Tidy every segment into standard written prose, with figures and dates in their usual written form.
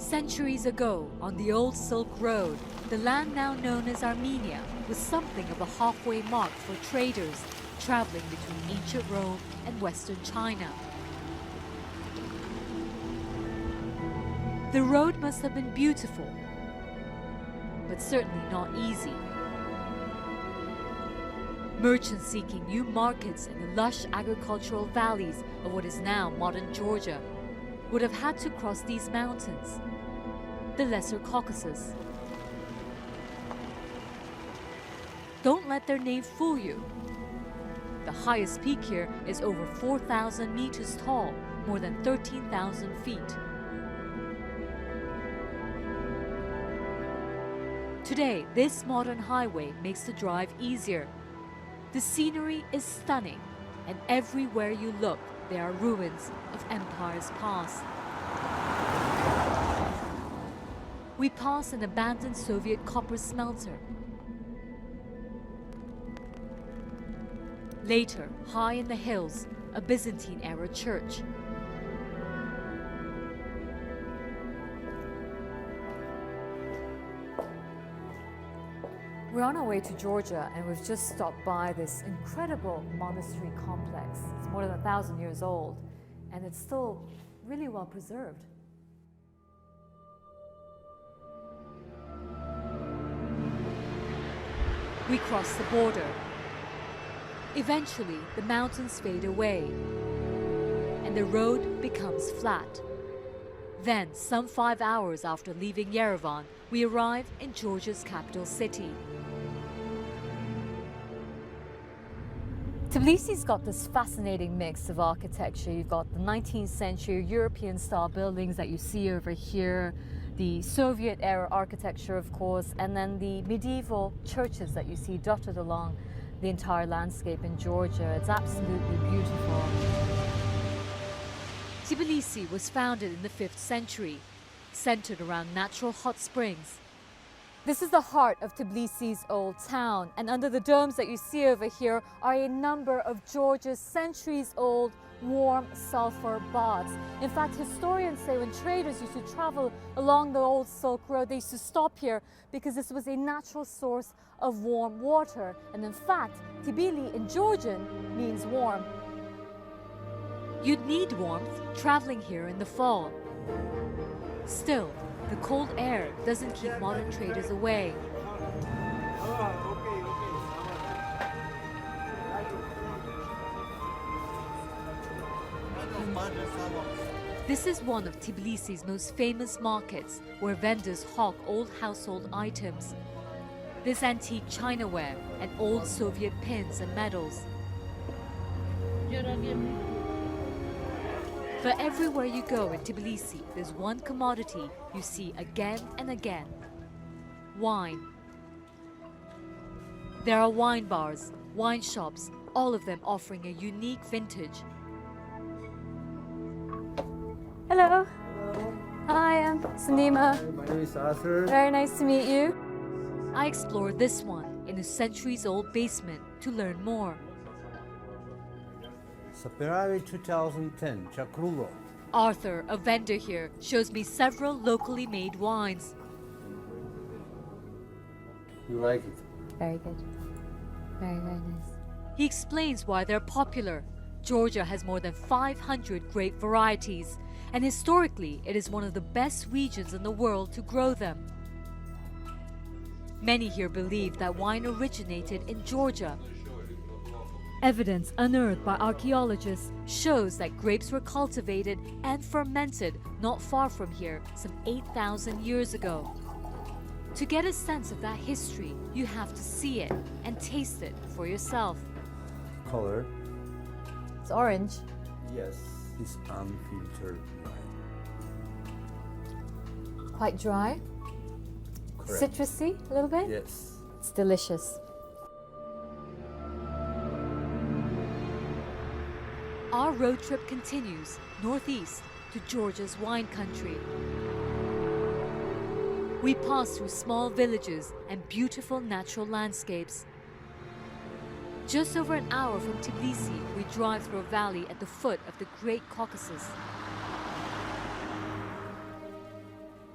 Centuries ago, on the old Silk Road, the land now known as Armenia was something of a halfway mark for traders traveling between ancient Rome and Western China. The road must have been beautiful, but certainly not easy. Merchants seeking new markets in the lush agricultural valleys of what is now modern Georgia would have had to cross these mountains, the Lesser Caucasus. Don't let their name fool you. The highest peak here is over 4,000 meters tall, more than 13,000 feet. Today, this modern highway makes the drive easier. The scenery is stunning, and everywhere you look, there are ruins of empires past. We pass an abandoned Soviet copper smelter. Later, high in the hills, a Byzantine-era church. We're on our way to Georgia, and we've just stopped by this incredible monastery complex. It's more than 1,000 years old, and it's still really well preserved. We cross the border. Eventually, the mountains fade away, and the road becomes flat. Then, some 5 hours after leaving Yerevan, we arrive in Georgia's capital city. Tbilisi's got this fascinating mix of architecture. You've got the 19th century European-style buildings that you see over here, the Soviet-era architecture, of course, and then the medieval churches that you see dotted along the entire landscape in Georgia. It's absolutely beautiful. Tbilisi was founded in the 5th century, centered around natural hot springs. This is the heart of Tbilisi's old town, and under the domes that you see over here are a number of Georgia's centuries-old warm sulfur baths. In fact, historians say when traders used to travel along the old Silk Road, they used to stop here because this was a natural source of warm water. And in fact, Tbilisi in Georgian means warm. You'd need warmth traveling here in the fall. Still, the cold air doesn't keep modern traders away. This is one of Tbilisi's most famous markets, where vendors hawk old household items. There's antique chinaware and old Soviet pins and medals. But everywhere you go in Tbilisi, there's one commodity you see again and again: wine. There are wine bars, wine shops, all of them offering a unique vintage. Hello. Hello. Hi, I'm Sumnima. My name is Arthur. Very nice to meet you. I explored this one in a centuries-old basement to learn more. Saperavi 2010, Chakrulo. Arthur, a vendor here, shows me several locally made wines. You like it? Very good. Very, very nice. He explains why they're popular. Georgia has more than 500 grape varieties, and historically it is one of the best regions in the world to grow them. Many here believe that wine originated in Georgia. Evidence unearthed by archaeologists shows that grapes were cultivated and fermented not far from here some 8,000 years ago. To get a sense of that history, you have to see it and taste it for yourself. Color? It's orange. Yes. It's unfiltered wine. Quite dry. Correct. Citrusy a little bit. Yes. It's delicious. Our road trip continues northeast to Georgia's wine country. We pass through small villages and beautiful natural landscapes. Just over an hour from Tbilisi, we drive through a valley at the foot of the Great Caucasus.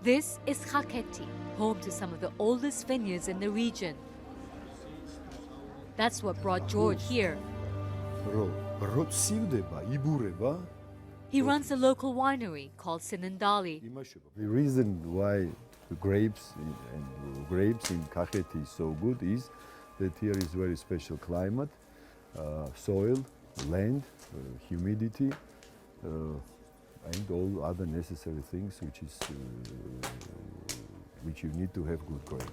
This is Khaketi, home to some of the oldest vineyards in the region. That's what brought George here. He runs a local winery called Sinandali. The reason why the grapes in Khaketi is so good is that here is very special climate, soil, land, humidity, and all other necessary things which you need to have good grapes.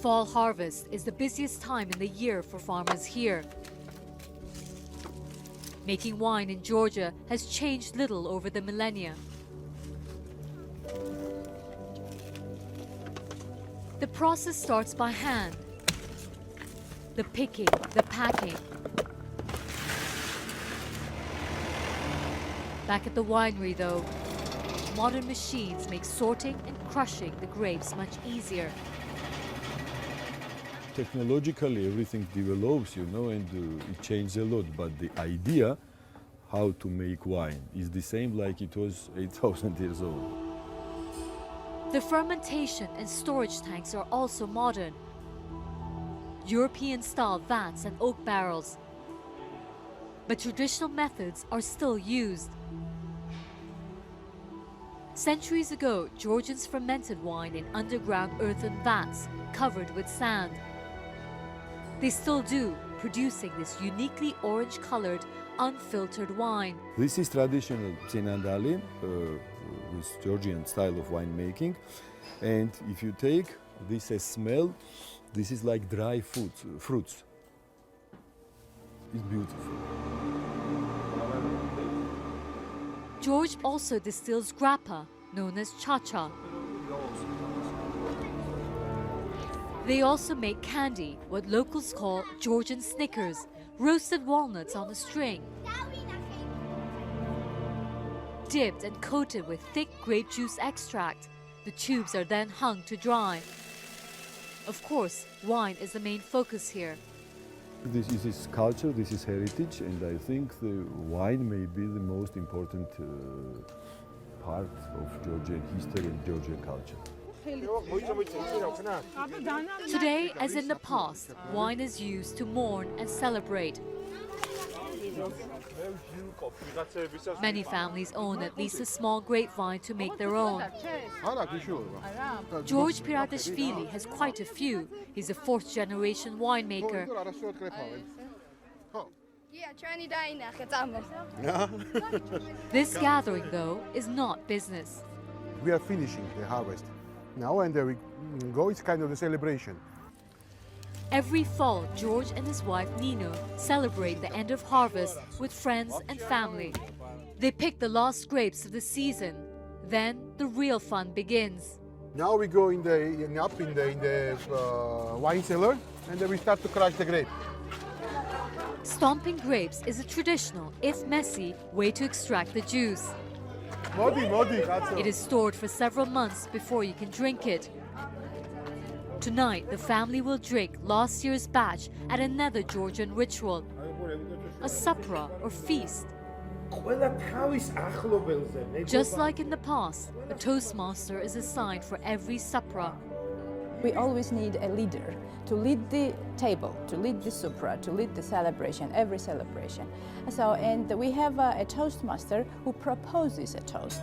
Fall harvest is the busiest time in the year for farmers here. Making wine in Georgia has changed little over the millennia. The process starts by hand. The picking, the packing. Back at the winery though, modern machines make sorting and crushing the grapes much easier. Technologically, everything develops, and it changes a lot. But the idea how to make wine is the same like it was 8,000 years old. The fermentation and storage tanks are also modern. European-style vats and oak barrels. But traditional methods are still used. Centuries ago, Georgians fermented wine in underground earthen vats covered with sand. They still do, producing this uniquely orange-colored, unfiltered wine. This is traditional Sinandali, with Georgian style of winemaking. And if you take this as smell, this is like dry fruits. It's beautiful. George also distills grappa, known as cha-cha. They also make candy, what locals call Georgian Snickers, roasted walnuts on a string. Dipped and coated with thick grape juice extract, the tubes are then hung to dry. Of course, wine is the main focus here. This is culture, this is heritage, and I think the wine may be the most important part of Georgian history and Georgian culture. Today, as in the past, wine is used to mourn and celebrate. Many families own at least a small grapevine to make their own. George Piratashvili has quite a few. He's a fourth-generation winemaker. This gathering, though, is not business. We are finishing the harvest now, and there we go. It's kind of a celebration. Every fall, George and his wife Nino celebrate the end of harvest with friends and family. They pick the last grapes of the season. Then the real fun begins. Now we go in the wine cellar, and then we start to crush the grape. Stomping grapes is a traditional, if messy, way to extract the juice. It is stored for several months before you can drink it. Tonight, the family will drink last year's batch at another Georgian ritual, a supra or feast. Just like in the past, a toastmaster is assigned for every supra. We always need a leader to lead the table, to lead the supra, to lead the celebration, every celebration. And we have a toastmaster who proposes a toast.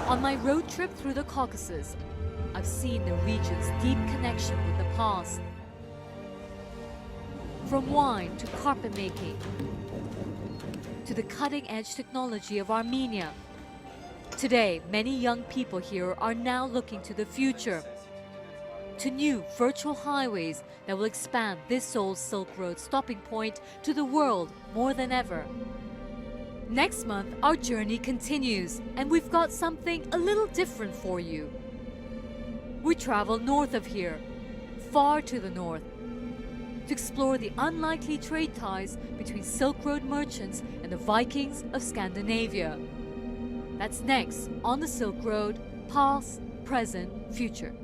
On my road trip through the Caucasus, I've seen the region's deep connection with the past. From wine to carpet making, to the cutting-edge technology of Armenia. Today, many young people here are now looking to the future, to new virtual highways that will expand this old Silk Road stopping point to the world more than ever. Next month, our journey continues, and we've got something a little different for you. We travel north of here, far to the north, to explore the unlikely trade ties between Silk Road merchants and the Vikings of Scandinavia. That's next on the Silk Road, past, present, future.